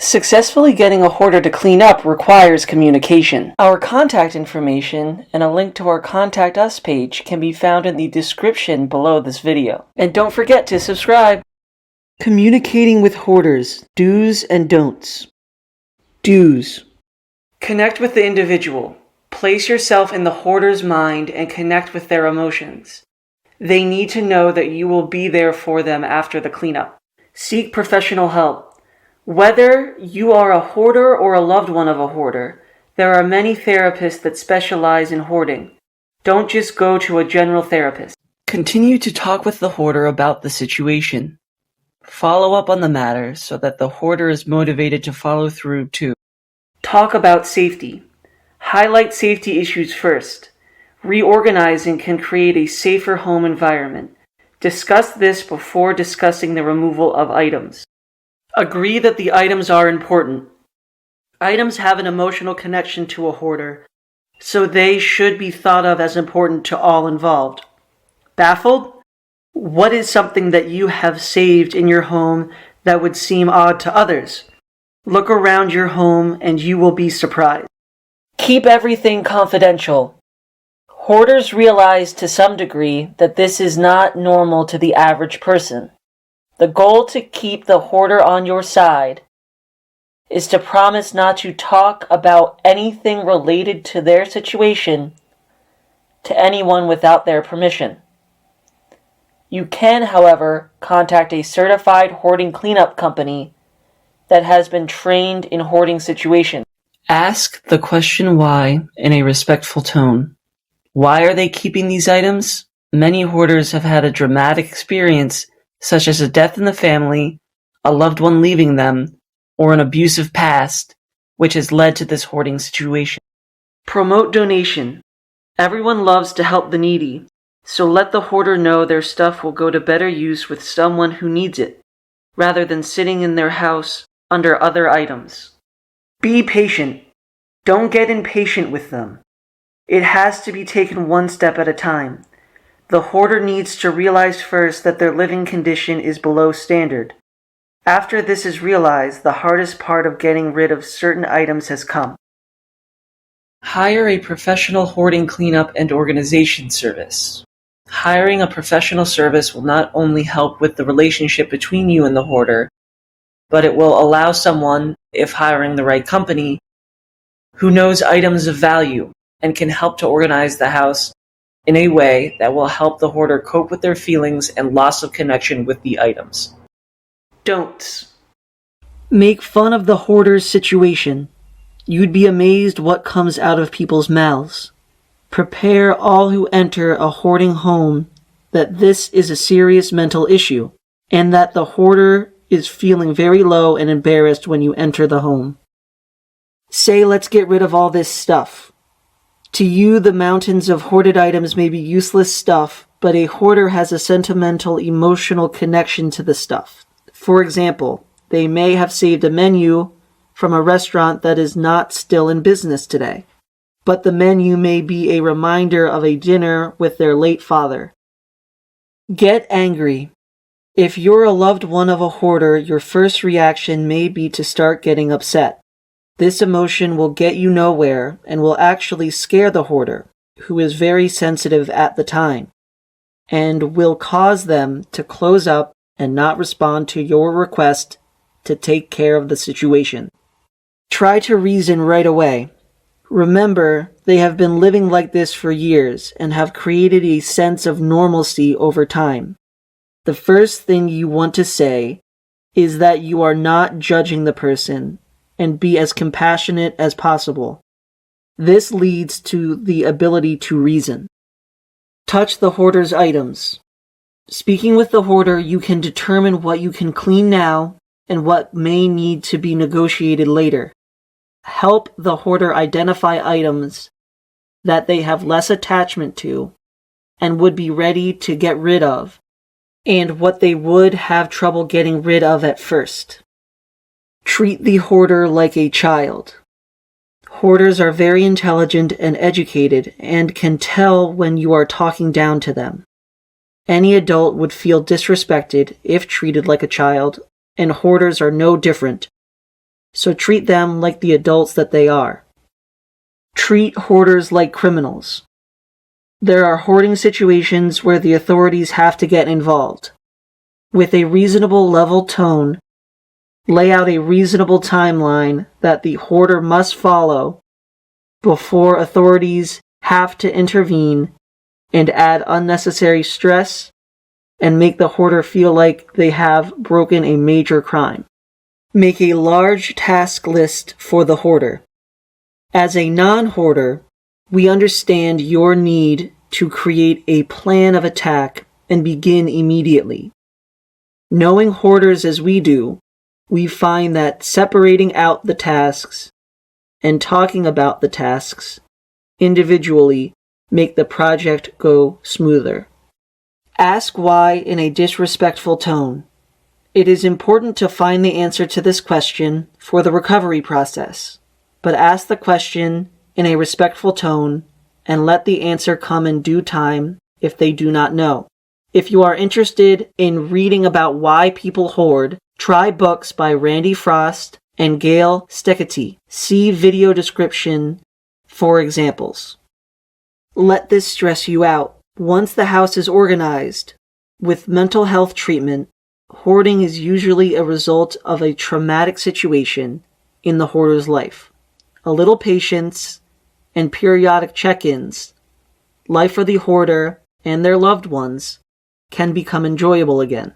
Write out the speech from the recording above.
Successfully getting a hoarder to clean up requires communication. Our contact information and a link to our Contact Us page can be found in the description below this video. And don't forget to subscribe. Communicating with hoarders, do's and don'ts. Do's. Connect with the individual. Place yourself in the hoarder's mind and connect with their emotions. They need to know that you will be there for them after the cleanup. Seek professional help. Whether you are a hoarder or a loved one of a hoarder, there are many therapists that specialize in hoarding. Don't just go to a general therapist. Continue to talk with the hoarder about the situation. Follow up on the matter so that the hoarder is motivated to follow through too. Talk about safety. Highlight safety issues first. Reorganizing can create a safer home environment. Discuss this before discussing the removal of items. Agree that the items are important. Items have an emotional connection to a hoarder, so they should be thought of as important to all involved. Baffled? What is something that you have saved in your home that would seem odd to others? Look around your home and you will be surprised. Keep everything confidential. Hoarders realize to some degree that this is not normal to the average person. The goal to keep the hoarder on your side is to promise not to talk about anything related to their situation to anyone without their permission. You can, however, contact a certified hoarding cleanup company that has been trained in hoarding situations. Ask the question why in a respectful tone. Why are they keeping these items? Many hoarders have had a dramatic experience, such as a death in the family, a loved one leaving them, or an abusive past, which has led to this hoarding situation. Promote donation. Everyone loves to help the needy, so let the hoarder know their stuff will go to better use with someone who needs it, rather than sitting in their house under other items. Be patient. Don't get impatient with them. It has to be taken one step at a time. The hoarder needs to realize first that their living condition is below standard. After this is realized, the hardest part of getting rid of certain items has come. Hire a professional hoarding cleanup and organization service. Hiring a professional service will not only help with the relationship between you and the hoarder, but it will allow someone, if hiring the right company, who knows items of value and can help to organize the house in a way that will help the hoarder cope with their feelings and loss of connection with the items. Don'ts. Make fun of the hoarder's situation. You'd be amazed what comes out of people's mouths. Prepare all who enter a hoarding home that this is a serious mental issue, and that the hoarder is feeling very low and embarrassed when you enter the home. Say, let's get rid of all this stuff. To you, the mountains of hoarded items may be useless stuff, but a hoarder has a sentimental, emotional connection to the stuff. For example, they may have saved a menu from a restaurant that is not still in business today, but the menu may be a reminder of a dinner with their late father. Get angry. If you're a loved one of a hoarder, your first reaction may be to start getting upset. This emotion will get you nowhere and will actually scare the hoarder, who is very sensitive at the time, and will cause them to close up and not respond to your request to take care of the situation. Try to reason right away. Remember, they have been living like this for years and have created a sense of normalcy over time. The first thing you want to say is that you are not judging the person and be as compassionate as possible. This leads to the ability to reason. Touch the hoarder's items. Speaking with the hoarder, you can determine what you can clean now and what may need to be negotiated later. Help the hoarder identify items that they have less attachment to and would be ready to get rid of, and what they would have trouble getting rid of at first. Treat the hoarder like a child. Hoarders are very intelligent and educated and can tell when you are talking down to them. Any adult would feel disrespected if treated like a child, and hoarders are no different. so treat them like the adults that they are. Treat hoarders like criminals. There are hoarding situations where the authorities have to get involved. With a reasonable level tone, lay out a reasonable timeline that the hoarder must follow before authorities have to intervene and add unnecessary stress and make the hoarder feel like they have broken a major crime. Make a large task list for the hoarder. As a non-hoarder, we understand your need to create a plan of attack and begin immediately. Knowing hoarders as we do, we find that separating out the tasks and talking about the tasks individually make the project go smoother. Ask why in a disrespectful tone. It is important to find the answer to this question for the recovery process, but ask the question in a respectful tone and let the answer come in due time if they do not know. If you are interested in reading about why people hoard, try books by Randy Frost and Gail Steketee. See video description for examples. Let this stress you out. Once the house is organized, with mental health treatment, hoarding is usually a result of a traumatic situation in the hoarder's life. A little patience and periodic check-ins, life for the hoarder and their loved ones can become enjoyable again.